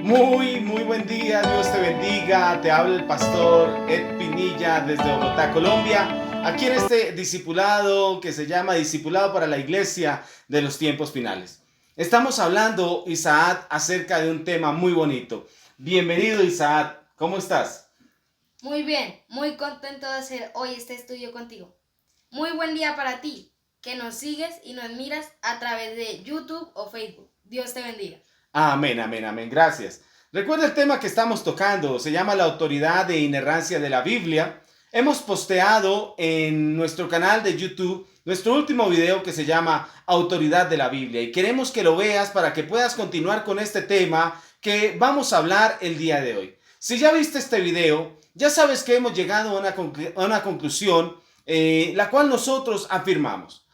Muy buen día, Dios te bendiga. Te habla el pastor Ed Pinilla desde Bogotá, Colombia. Aquí en este discipulado que se llama Discipulado para la Iglesia de los Tiempos Finales. Estamos hablando, Isaac, acerca de un tema muy bonito. Bienvenido, Isaac. ¿Cómo estás? Muy bien, muy contento de hacer hoy este estudio contigo. Muy buen día para ti, que nos sigues y nos miras a través de YouTube o Facebook. Dios te bendiga. Amén. Gracias. Recuerda el tema que estamos tocando. Se llama la autoridad e inerrancia de la Biblia. Hemos posteado en nuestro canal de YouTube nuestro último video que se llama Autoridad de la Biblia. Y queremos que lo veas para que puedas continuar con este tema que vamos a hablar el día de hoy. Si ya viste este video, ya sabes que hemos llegado a una conclusión, la cual nosotros afirmamos.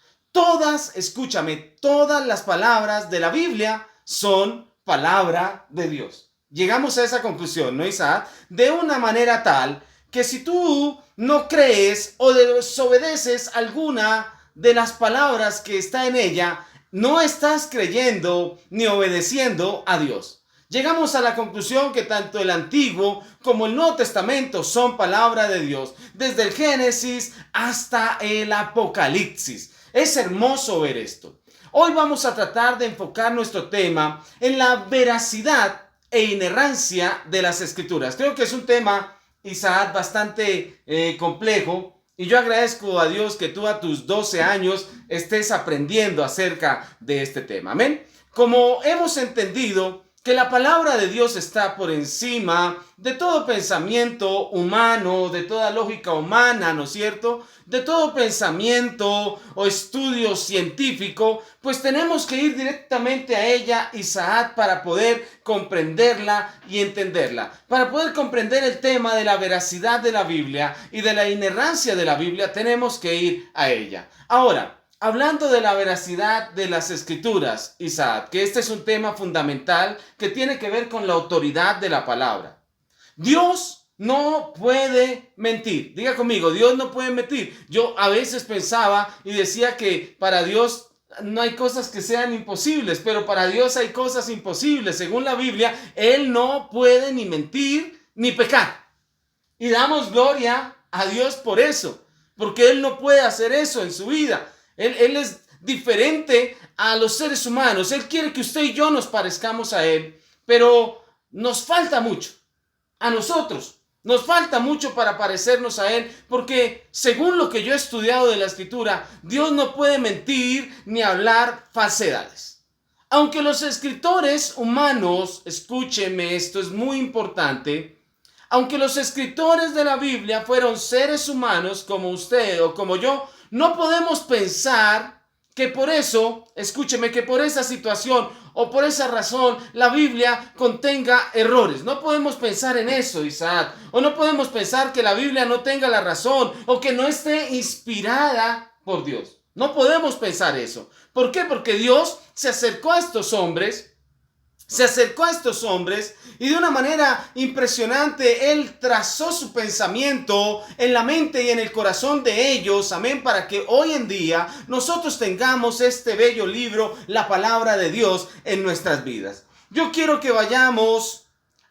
Escúchame, todas las palabras de la Biblia son palabra de Dios. Llegamos a esa conclusión, ¿no, Isaac? De una manera tal que si tú no crees o desobedeces alguna de las palabras que está en ella, no estás creyendo ni obedeciendo a Dios. Llegamos a la conclusión que tanto el Antiguo como el Nuevo Testamento son palabra de Dios, desde el Génesis hasta el Apocalipsis. Es hermoso ver esto. Hoy vamos a tratar de enfocar nuestro tema en la veracidad e inerrancia de las Escrituras. Creo que es un tema, Isaac, bastante complejo, y yo agradezco a Dios que tú a tus 12 años estés aprendiendo acerca de este tema. Amén. Como hemos entendido que la palabra de Dios está por encima de todo pensamiento humano, de toda lógica humana, ¿no es cierto? De todo pensamiento o estudio científico, pues tenemos que ir directamente a ella, Isaac, para poder comprenderla y entenderla. Para poder comprender el tema de la veracidad de la Biblia y de la inerrancia de la Biblia, tenemos que ir a ella. Ahora, hablando de la veracidad de las Escrituras, Isaac, que este es un tema fundamental que tiene que ver con la autoridad de la palabra. Dios no puede mentir. Diga conmigo, Dios no puede mentir. Yo a veces pensaba y decía que para Dios no hay cosas que sean imposibles, pero para Dios hay cosas imposibles. Según la Biblia, Él no puede ni mentir ni pecar. Y damos gloria a Dios por eso, porque Él no puede hacer eso en su vida. Él es diferente a los seres humanos. Él quiere que usted y yo nos parezcamos a Él, pero nos falta mucho. A nosotros nos falta mucho para parecernos a Él, porque según lo que yo he estudiado de la Escritura, Dios no puede mentir ni hablar falsedades. Aunque los escritores humanos, escúcheme, esto es muy importante, aunque los escritores de la Biblia fueron seres humanos como usted o como yo, no podemos pensar que por eso, escúcheme, que por esa situación o por esa razón la Biblia contenga errores. No podemos pensar en eso, Isaac. O no podemos pensar que la Biblia no tenga la razón o que no esté inspirada por Dios. No podemos pensar eso. ¿Por qué? Porque Dios se acercó a estos hombres. Y de una manera impresionante Él trazó su pensamiento en la mente y en el corazón de ellos, amén, para que hoy en día nosotros tengamos este bello libro, la palabra de Dios, en nuestras vidas. Yo quiero que vayamos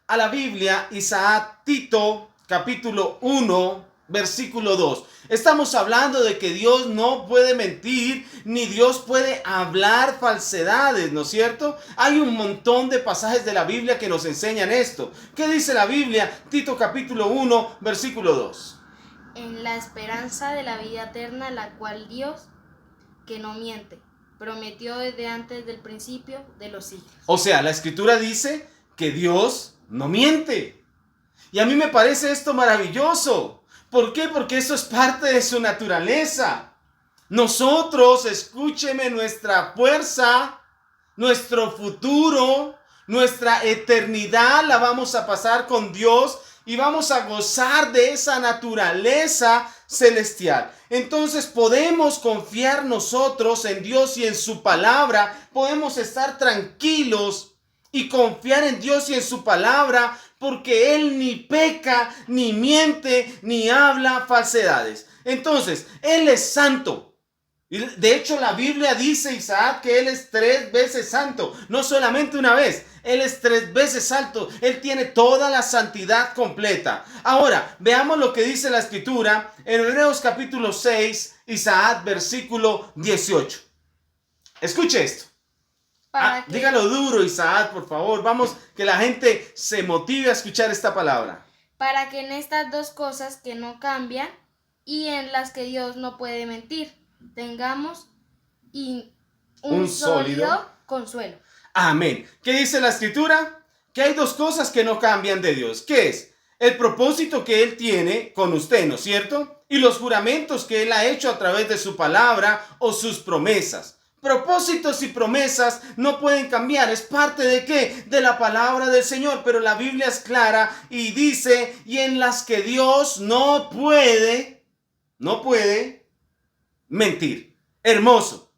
a la Biblia, Isaac, Tito, capítulo 1, versículo 2. Estamos hablando de que Dios no puede mentir, ni Dios puede hablar falsedades, ¿no es cierto? Hay un montón de pasajes de la Biblia que nos enseñan esto. ¿Qué dice la Biblia? Tito capítulo 1, versículo 2. En la esperanza de la vida eterna, la cual Dios, que no miente, prometió desde antes del principio de los siglos. O sea, la Escritura dice que Dios no miente. Y a mí me parece esto maravilloso. ¿Por qué? Porque eso es parte de su naturaleza. Nosotros, escúcheme, nuestra fuerza, nuestro futuro, nuestra eternidad la vamos a pasar con Dios y vamos a gozar de esa naturaleza celestial. Entonces podemos confiar nosotros en Dios y en su palabra. Podemos estar tranquilos y confiar en Dios y en su palabra, porque Él ni peca, ni miente, ni habla falsedades. Entonces, Él es santo. De hecho, la Biblia dice, Isaac, que Él es 3 veces santo, no solamente una vez. Él es 3 veces alto. Él tiene toda la santidad completa. Ahora, veamos lo que dice la Escritura en Hebreos capítulo 6, Isaac, versículo 18. Escuche esto. Dígalo duro, Isaac, por favor. Vamos, que la gente se motive a escuchar esta palabra. Para que en estas dos cosas que no cambian y en las que Dios no puede mentir, tengamos un sólido consuelo. Amén. ¿Qué dice la Escritura? Que hay 2 cosas que no cambian de Dios. ¿Qué es? El propósito que Él tiene con usted, ¿no es cierto? Y los juramentos que Él ha hecho a través de su palabra o sus promesas. Propósitos y promesas no pueden cambiar. ¿Es parte de qué? De la palabra del Señor. Pero la Biblia es clara y dice, y en las que Dios no puede mentir. Hermoso,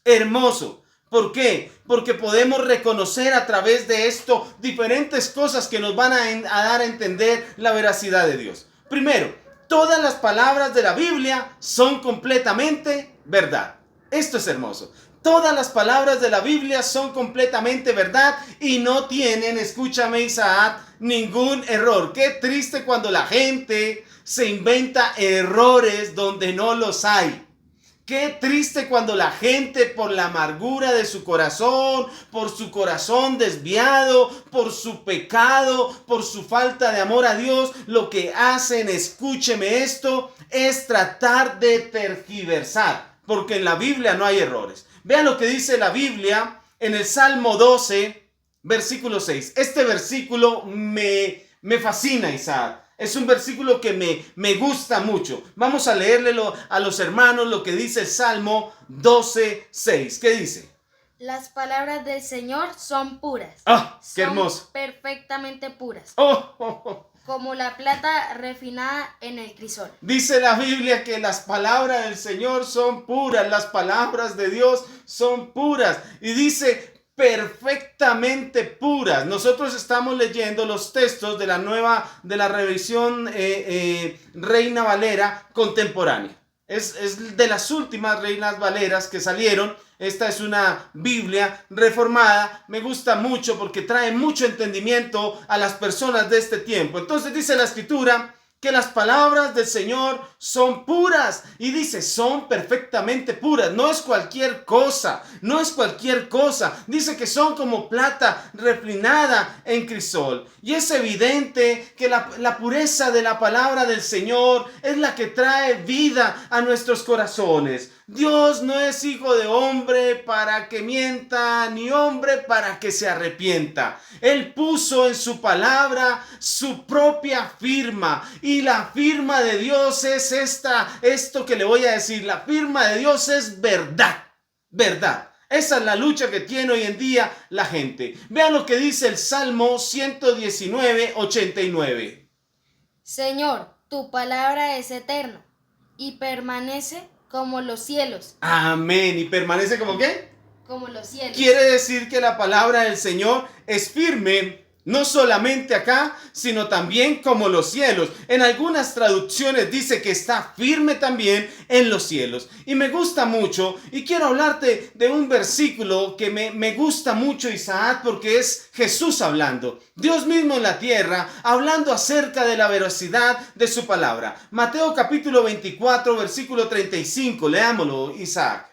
hermoso. ¿Por qué? Porque podemos reconocer a través de esto diferentes cosas que nos van a dar a entender la veracidad de Dios. Primero, todas las palabras de la Biblia son completamente verdad. Esto es hermoso. Todas las palabras de la Biblia son completamente verdad y no tienen, escúchame Isaac, ningún error. Qué triste cuando la gente se inventa errores donde no los hay. Qué triste cuando la gente, por la amargura de su corazón, por su corazón desviado, por su pecado, por su falta de amor a Dios, lo que hacen, escúcheme esto, es tratar de tergiversar, porque en la Biblia no hay errores. Vean lo que dice la Biblia en el Salmo 12, versículo 6. Este versículo me fascina, Isaac. Es un versículo que me gusta mucho. Vamos a leerle a los hermanos lo que dice el Salmo 12, 6. ¿Qué dice? Las palabras del Señor son puras. ¡Ah, qué hermoso! Son perfectamente puras. Como la plata refinada en el crisol. Dice la Biblia que las palabras del Señor son puras. Las palabras de Dios son puras. Y dice perfectamente puras. Nosotros estamos leyendo los textos de la revisión Reina Valera contemporánea. Es de las últimas Reinas Valeras que salieron. Esta es una Biblia reformada. Me gusta mucho porque trae mucho entendimiento a las personas de este tiempo. Entonces dice la Escritura que las palabras del Señor son puras. Y dice, son perfectamente puras. No es cualquier cosa. No es cualquier cosa. Dice que son como plata refinada en crisol. Y es evidente que la pureza de la palabra del Señor es la que trae vida a nuestros corazones. Dios no es hijo de hombre para que mienta, ni hombre para que se arrepienta. Él puso en su palabra su propia firma. Y la firma de Dios es esto que le voy a decir. La firma de Dios es verdad. Verdad. Esa es la lucha que tiene hoy en día la gente. Vean lo que dice el Salmo 119, 89. Señor, tu palabra es eterna y permanece como los cielos. Amén. ¿Y permanece como qué? Como los cielos. Quiere decir que la palabra del Señor es firme, no solamente acá, sino también como los cielos. En algunas traducciones dice que está firme también en los cielos. Y me gusta mucho, y quiero hablarte de un versículo que me gusta mucho, Isaac, porque es Jesús hablando. Dios mismo en la tierra, hablando acerca de la veracidad de su palabra. Mateo capítulo 24, versículo 35. Leámoslo, Isaac.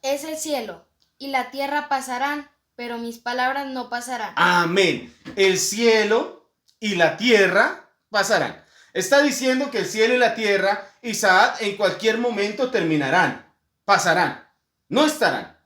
Es el cielo y la tierra pasarán, pero mis palabras no pasarán. Amén. El cielo y la tierra pasarán. Está diciendo que el cielo y la tierra, Isaac, en cualquier momento terminarán. Pasarán. No estarán.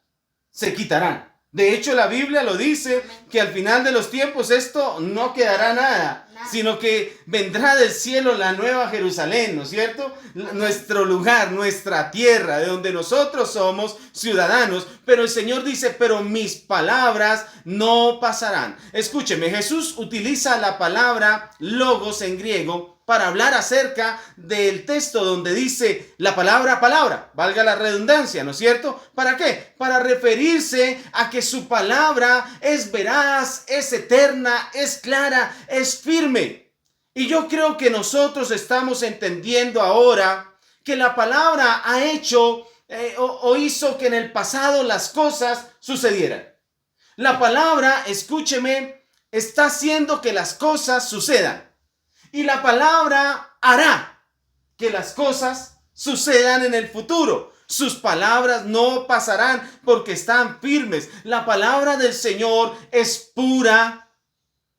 Se quitarán. De hecho, la Biblia lo dice, que al final de los tiempos esto no quedará nada, sino que vendrá del cielo la nueva Jerusalén, ¿no es cierto? Nuestro lugar, nuestra tierra, de donde nosotros somos ciudadanos. Pero el Señor dice, pero mis palabras no pasarán. Escúcheme, Jesús utiliza la palabra logos en griego para hablar acerca del texto donde dice la palabra, valga la redundancia, ¿no es cierto? ¿Para qué? Para referirse a que su palabra es veraz, es eterna, es clara, es firme. Y yo creo que nosotros estamos entendiendo ahora que la palabra ha hecho o hizo que en el pasado las cosas sucedieran. La palabra, escúcheme, está haciendo que las cosas sucedan. Y la palabra hará que las cosas sucedan en el futuro. Sus palabras no pasarán porque están firmes. La palabra del Señor es pura,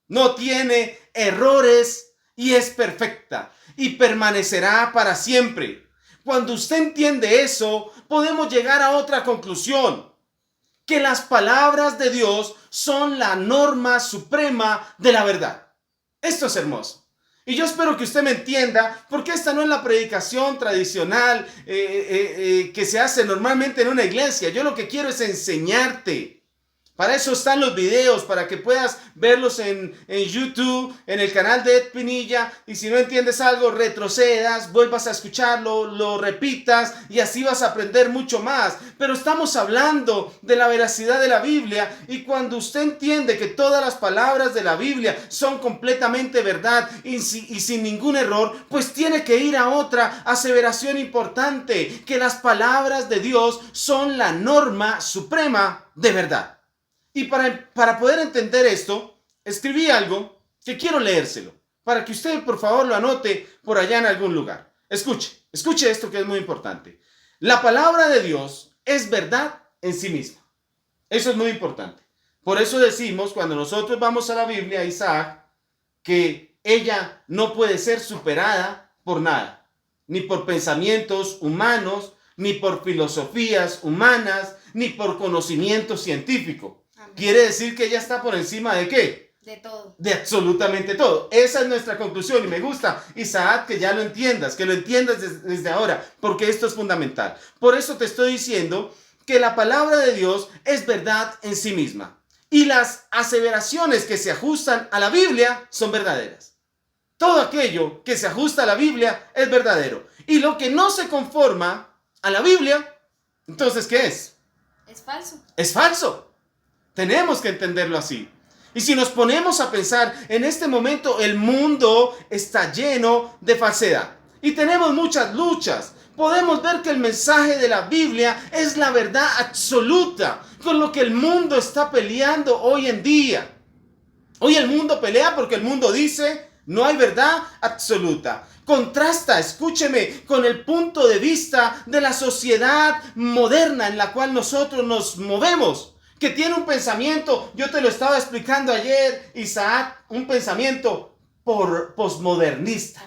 no tiene errores y es perfecta y permanecerá para siempre. Cuando usted entiende eso, podemos llegar a otra conclusión: que las palabras de Dios son la norma suprema de la verdad. Esto es hermoso. Y yo espero que usted me entienda, porque esta no es la predicación tradicional que se hace normalmente en una iglesia. Yo lo que quiero es enseñarte. Para eso están los videos, para que puedas verlos en YouTube, en el canal de Ed Pinilla. Y si no entiendes algo, retrocedas, vuelvas a escucharlo, lo repitas y así vas a aprender mucho más. Pero estamos hablando de la veracidad de la Biblia, y cuando usted entiende que todas las palabras de la Biblia son completamente verdad y sin ningún error, pues tiene que ir a otra aseveración importante: que las palabras de Dios son la norma suprema de verdad. Y para poder entender esto, escribí algo que quiero leérselo, para que usted por favor lo anote por allá en algún lugar. Escuche esto que es muy importante. La palabra de Dios es verdad en sí misma. Eso es muy importante. Por eso decimos, cuando nosotros vamos a la Biblia, Isaac, que ella no puede ser superada por nada, ni por pensamientos humanos, ni por filosofías humanas, ni por conocimiento científico. Quiere decir que ella está por encima ¿de qué? De todo. De absolutamente todo. Esa es nuestra conclusión, y me gusta, Isaac, que ya lo entiendas, que lo entiendas desde ahora, porque esto es fundamental. Por eso te estoy diciendo que la palabra de Dios es verdad en sí misma, y las aseveraciones que se ajustan a la Biblia son verdaderas. Todo aquello que se ajusta a la Biblia es verdadero, y lo que no se conforma a la Biblia, entonces ¿qué es? Es falso. Es falso. Tenemos que entenderlo así. Y si nos ponemos a pensar, en este momento el mundo está lleno de falsedad y tenemos muchas luchas. Podemos ver que el mensaje de la Biblia es la verdad absoluta, con lo que el mundo está peleando hoy en día. Hoy el mundo pelea porque el mundo dice: no hay verdad absoluta. Contrasta, escúcheme, con el punto de vista de la sociedad moderna en la cual nosotros nos movemos, que tiene un pensamiento, yo te lo estaba explicando ayer, Isaac, un pensamiento posmodernista,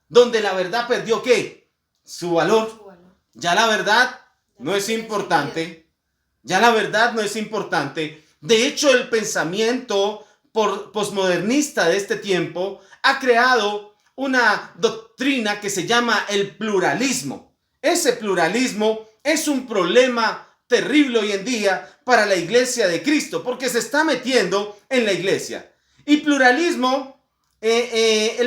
donde la verdad perdió ¿qué? Su valor. Ya la verdad no es importante, ya la verdad no es importante. De hecho, el pensamiento posmodernista de este tiempo ha creado una doctrina que se llama el pluralismo. Ese pluralismo es un problema terrible hoy en día para la iglesia de Cristo, porque se está metiendo en la iglesia. Y el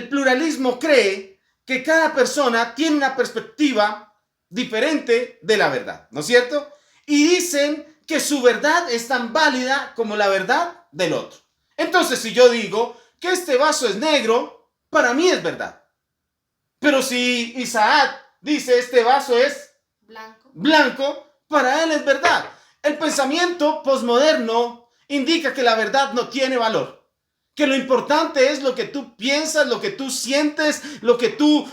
pluralismo cree que cada persona tiene una perspectiva diferente de la verdad, ¿no es cierto? Y dicen que su verdad es tan válida como la verdad del otro. Entonces, si yo digo que este vaso es negro, para mí es verdad. Pero si Isaac dice este vaso es blanco, para él es verdad. El pensamiento posmoderno indica que la verdad no tiene valor, que lo importante es lo que tú piensas, lo que tú sientes, lo que tú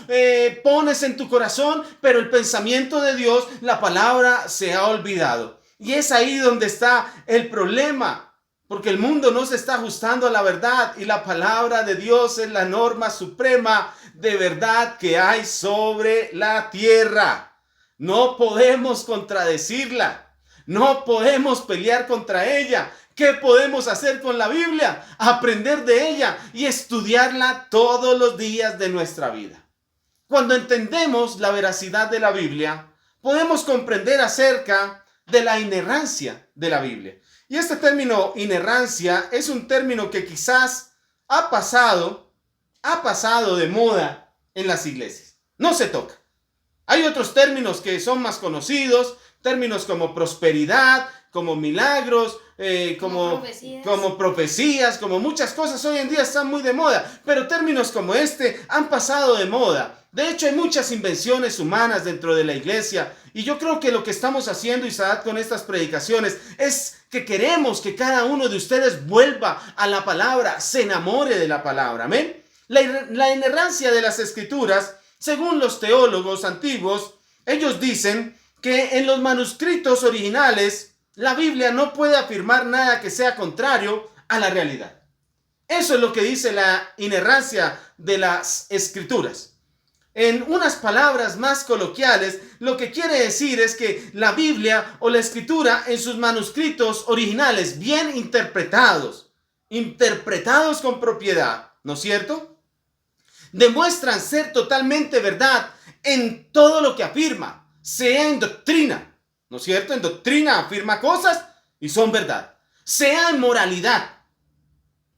pones en tu corazón, pero el pensamiento de Dios, la palabra, se ha olvidado. Y es ahí donde está el problema, porque el mundo no se está ajustando a la verdad, y la palabra de Dios es la norma suprema de verdad que hay sobre la tierra. No podemos contradecirla, no podemos pelear contra ella. ¿Qué podemos hacer con la Biblia? Aprender de ella y estudiarla todos los días de nuestra vida. Cuando entendemos la veracidad de la Biblia, podemos comprender acerca de la inerrancia de la Biblia. Y este término inerrancia es un término que quizás ha pasado de moda en las iglesias. No se toca. Hay otros términos que son más conocidos, términos como prosperidad, como milagros, como profecías, como muchas cosas hoy en día están muy de moda, pero términos como este han pasado de moda. De hecho, hay muchas invenciones humanas dentro de la iglesia y yo creo que lo que estamos haciendo, Isaac, con estas predicaciones es que queremos que cada uno de ustedes vuelva a la palabra, se enamore de la palabra. Amén. La inerrancia de las escrituras, según los teólogos antiguos, ellos dicen que en los manuscritos originales la Biblia no puede afirmar nada que sea contrario a la realidad. Eso es lo que dice la inerrancia de las escrituras. En unas palabras más coloquiales, lo que quiere decir es que la Biblia o la escritura en sus manuscritos originales, bien interpretados con propiedad, ¿no es cierto?, demuestran ser totalmente verdad en todo lo que afirma, sea en doctrina, ¿no es cierto? En doctrina afirma cosas y son verdad. Sea en moralidad,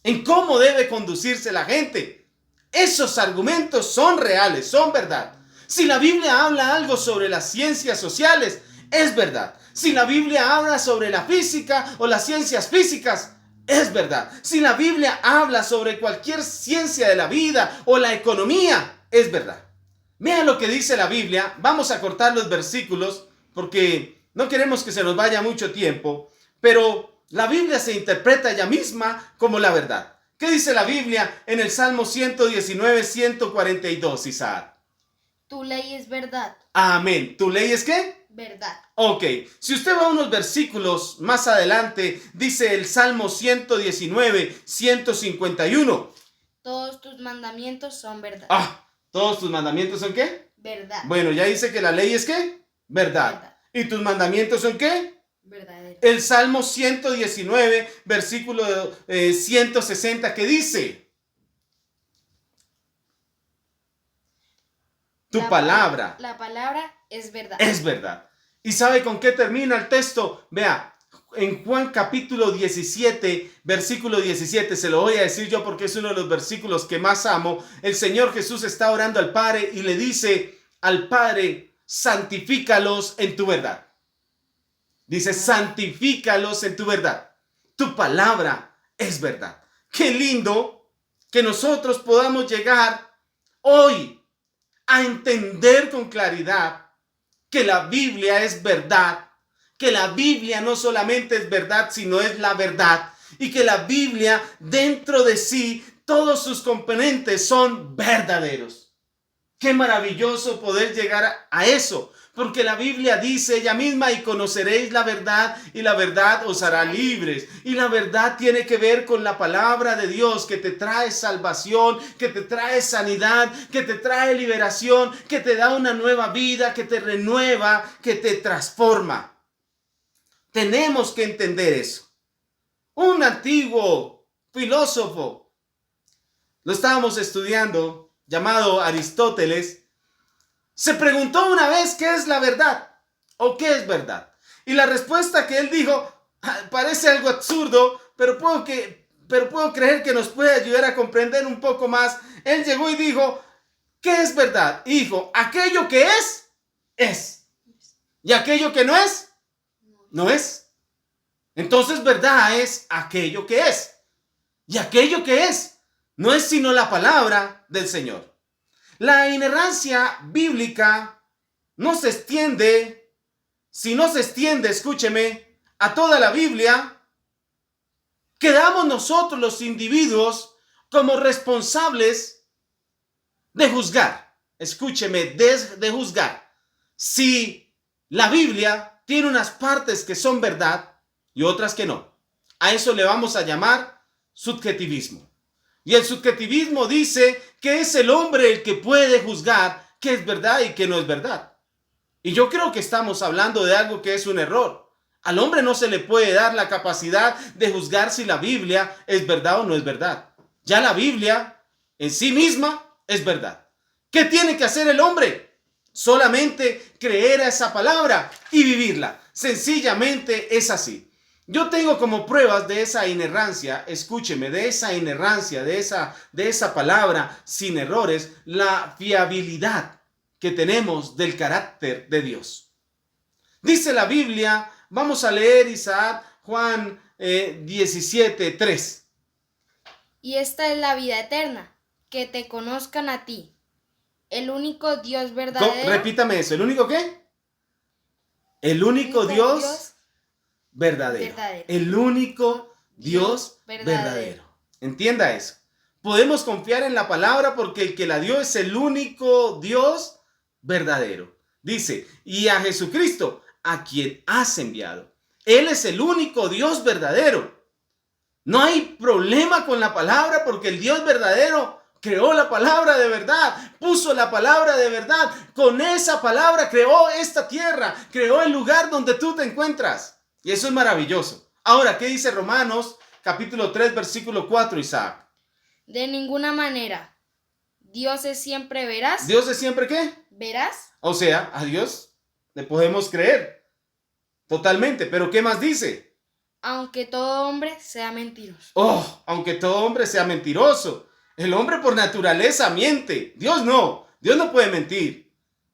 en cómo debe conducirse la gente. Esos argumentos son reales, son verdad. Si la Biblia habla algo sobre las ciencias sociales, es verdad. Si la Biblia habla sobre la física o las ciencias físicas, es verdad. Si la Biblia habla sobre cualquier ciencia de la vida o la economía, es verdad. Vean lo que dice la Biblia. Vamos a cortar los versículos porque no queremos que se nos vaya mucho tiempo, pero la Biblia se interpreta ella misma como la verdad. ¿Qué dice la Biblia en el Salmo 119, 142, Isaac? Tu ley es verdad. Amén. ¿Tu ley es qué? Verdad. Ok. Si usted va a unos versículos más adelante, dice el Salmo 119, 151. Todos tus mandamientos son verdad. ¿Todos tus mandamientos son qué? Verdad. Bueno, ya dice que la ley es qué? Verdad. ¿Y tus mandamientos son qué? Verdadero. El Salmo 119, versículo 160, ¿qué dice? Tu palabra. La palabra es verdad. Es verdad. ¿Y sabe con qué termina el texto? Vea, en Juan capítulo 17, versículo 17, se lo voy a decir yo porque es uno de los versículos que más amo. El Señor Jesús está orando al Padre y le dice al Padre, santifícalos en tu verdad. Dice, santifícalos en tu verdad. Tu palabra es verdad. Qué lindo que nosotros podamos llegar hoy a entender con claridad que la Biblia es verdad, que la Biblia no solamente es verdad, sino es la verdad, y que la Biblia dentro de sí, todos sus componentes son verdaderos. Qué maravilloso poder llegar a eso, porque la Biblia dice ella misma, y conoceréis la verdad, y la verdad os hará libres. Y la verdad tiene que ver con la palabra de Dios, que te trae salvación, que te trae sanidad, que te trae liberación, que te da una nueva vida, que te renueva, que te transforma. Tenemos que entender eso. Un antiguo filósofo, lo estábamos estudiando, llamado Aristóteles, se preguntó una vez qué es la verdad o qué es verdad. Y la respuesta que él dijo parece algo absurdo, pero puedo creer que nos puede ayudar a comprender un poco más. Él llegó y dijo, ¿qué es verdad? Y dijo, aquello que es. Y aquello que no es, no es. Entonces verdad es aquello que es. Y aquello que es, no es sino la palabra del Señor. La inerrancia bíblica no se extiende, si no se extiende, escúcheme, a toda la Biblia, quedamos nosotros los individuos como responsables de juzgar. Escúcheme, de juzgar. Si la Biblia tiene unas partes que son verdad y otras que no. A eso le vamos a llamar subjetivismo. Y el subjetivismo dice que es el hombre el que puede juzgar qué es verdad y qué no es verdad. Y yo creo que estamos hablando de algo que es un error. Al hombre no se le puede dar la capacidad de juzgar si la Biblia es verdad o no es verdad. Ya la Biblia en sí misma es verdad. ¿Qué tiene que hacer el hombre? Solamente creer a esa palabra y vivirla. Sencillamente es así. Yo tengo como pruebas de esa inerrancia, escúcheme, de esa inerrancia, de esa palabra sin errores, la fiabilidad que tenemos del carácter de Dios. Dice la Biblia Vamos a leer, Isaac, Juan 17:3. Y esta es la vida eterna, que te conozcan a ti, el único Dios verdadero. Repítame eso, ¿el único qué? El único Dios verdadero. El único Dios verdadero. Entienda eso. Podemos confiar en la palabra porque el que la dio es el único Dios verdadero. Dice, y a Jesucristo, a quien has enviado. Él es el único Dios verdadero. No hay problema con la palabra porque el Dios verdadero creó la palabra de verdad, puso la palabra de verdad. Con esa palabra creó esta tierra, creó el lugar donde tú te encuentras. Y eso es maravilloso. Ahora, ¿qué dice Romanos capítulo 3, versículo 4, Isaac? De ninguna manera. Dios es siempre veraz. ¿Dios es siempre qué? ¿Veraz? O sea, a Dios le podemos creer totalmente. Pero ¿qué más dice? Aunque todo hombre sea mentiroso. Oh, aunque todo hombre sea mentiroso. El hombre por naturaleza miente. Dios no puede mentir.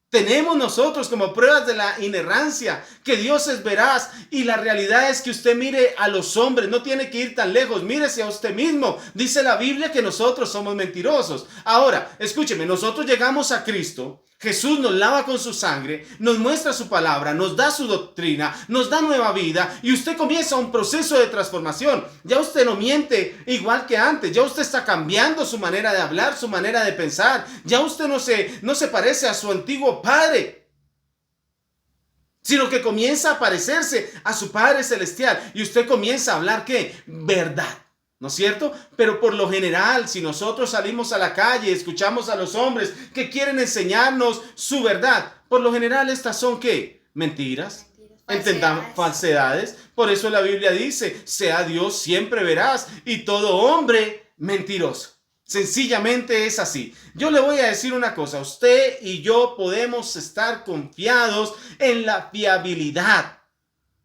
Tenemos nosotros como pruebas de la inerrancia que Dios es veraz, y la realidad es que usted mire a los hombres, no tiene que ir tan lejos, mírese a usted mismo. Dice la Biblia que nosotros somos mentirosos. Ahora, escúcheme, nosotros llegamos a Cristo, Jesús nos lava con su sangre, nos muestra su palabra, nos da su doctrina, nos da nueva vida, y usted comienza un proceso de transformación. Ya usted no miente igual que antes, ya usted está cambiando su manera de hablar, su manera de pensar. Ya usted no se parece a su antiguo padre, sino que comienza a parecerse a su Padre Celestial, y usted comienza a hablar ¿qué? Verdad. ¿No es cierto? Pero por lo general, si nosotros salimos a la calle, escuchamos a los hombres que quieren enseñarnos su verdad, por lo general estas son ¿qué? Mentiras. Entendamos, falsedades. Por eso la Biblia dice, sea Dios siempre veraz y todo hombre mentiroso. Sencillamente es así. Yo le voy a decir una cosa, usted y yo podemos estar confiados en la fiabilidad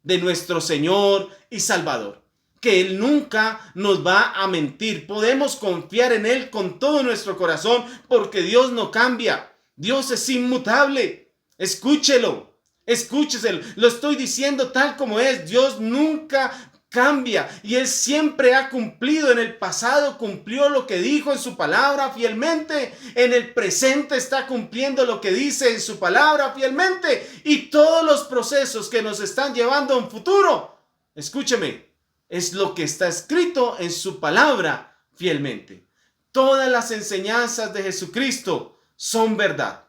de nuestro Señor y Salvador, que Él nunca nos va a mentir. Podemos confiar en Él con todo nuestro corazón porque Dios no cambia. Dios es inmutable. Escúchelo, escúcheselo. Lo estoy diciendo tal como es. Dios nunca cambia y Él siempre ha cumplido. En el pasado cumplió lo que dijo en su palabra fielmente. En el presente está cumpliendo lo que dice en su palabra fielmente. Y todos los procesos que nos están llevando a un futuro, escúcheme, es lo que está escrito en su palabra fielmente. Todas las enseñanzas de Jesucristo son verdad.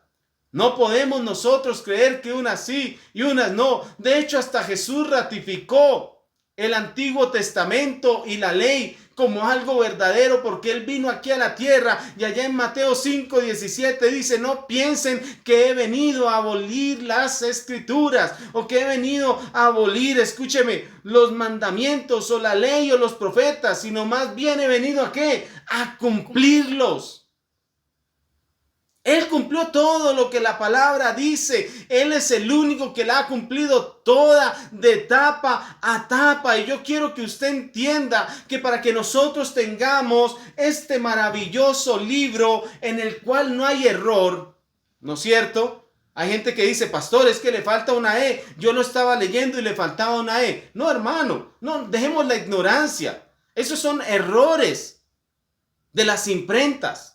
No podemos nosotros creer que unas sí y unas no. De hecho, hasta Jesús ratificó el Antiguo Testamento y la ley como algo verdadero porque Él vino aquí a la tierra, y allá en Mateo 5:17 dice, no piensen que he venido a abolir las escrituras o que he venido a abolir, escúcheme, los mandamientos o la ley o los profetas, sino más bien he venido ¿a qué? A cumplirlos. Él cumplió todo lo que la palabra dice. Él es el único que la ha cumplido toda de tapa a tapa. Y yo quiero que usted entienda que para que nosotros tengamos este maravilloso libro en el cual no hay error, ¿no es cierto? Hay gente que dice, pastor, es que le falta una E. Yo lo estaba leyendo y le faltaba una E. No, hermano, no, dejemos la ignorancia. Esos son errores de las imprentas.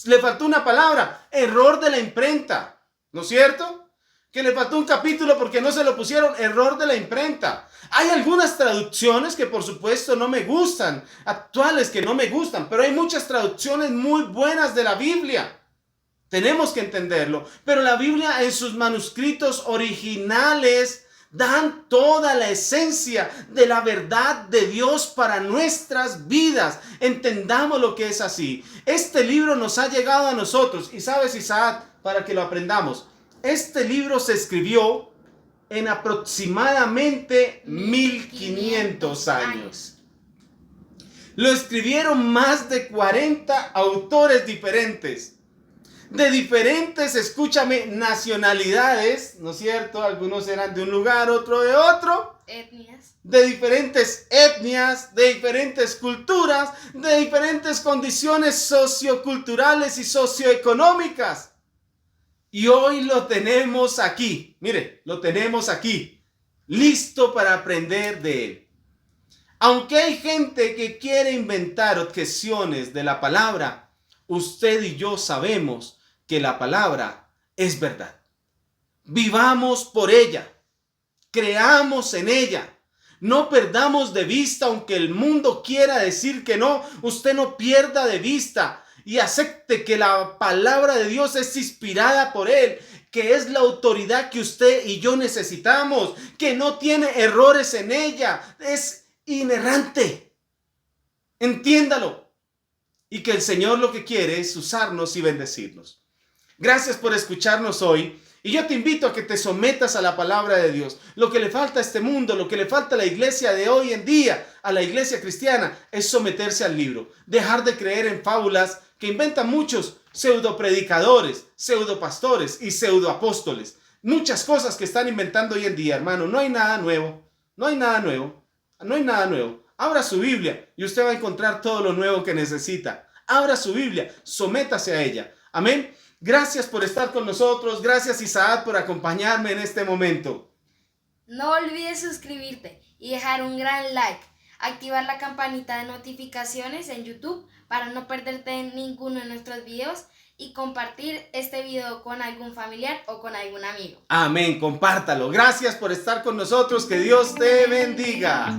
Le faltó una palabra, error de la imprenta, ¿no es cierto? Que le faltó un capítulo porque no se lo pusieron, error de la imprenta. Hay algunas traducciones que por supuesto no me gustan, actuales que no me gustan, pero hay muchas traducciones muy buenas de la Biblia. Tenemos que entenderlo, pero la Biblia en sus manuscritos originales dan toda la esencia de la verdad de Dios para nuestras vidas. Entendamos lo que es así. Este libro nos ha llegado a nosotros. Y sabes, Isaac, para que lo aprendamos, este libro se escribió en aproximadamente 1500 años. Lo escribieron más de 40 autores diferentes. De diferentes, escúchame, nacionalidades, ¿no es cierto? Algunos eran de un lugar, otro de otro. Etnias. De diferentes etnias, de diferentes culturas, de diferentes condiciones socioculturales y socioeconómicas. Y hoy lo tenemos aquí. Mire, lo tenemos aquí. listo para aprender de él. Aunque hay gente que quiere inventar objeciones de la palabra, usted y yo sabemos que la palabra es verdad. Vivamos por ella, creamos en ella. No perdamos de vista, aunque el mundo quiera decir que no, usted no pierda de vista y acepte que la palabra de Dios es inspirada por Él, que es la autoridad que usted y yo necesitamos, que no tiene errores en ella, es inerrante. Entiéndalo. Y que el Señor lo que quiere es usarnos y bendecirnos. Gracias por escucharnos hoy. Y yo te invito a que te sometas a la palabra de Dios. Lo que le falta a este mundo, lo que le falta a la iglesia de hoy en día, a la iglesia cristiana, es someterse al libro. Dejar de creer en fábulas que inventan muchos pseudopredicadores, pseudopastores y pseudoapóstoles. Muchas cosas que están inventando hoy en día, hermano. No hay nada nuevo. No hay nada nuevo. No hay nada nuevo. Abra su Biblia y usted va a encontrar todo lo nuevo que necesita. Abra su Biblia, sométase a ella. Amén. Gracias por estar con nosotros. Gracias, Isaac, por acompañarme en este momento. No olvides suscribirte y dejar un gran like. Activar la campanita de notificaciones en YouTube para no perderte ninguno de nuestros videos y compartir este video con algún familiar o con algún amigo. Amén, compártalo. Gracias por estar con nosotros. Que Dios te bendiga.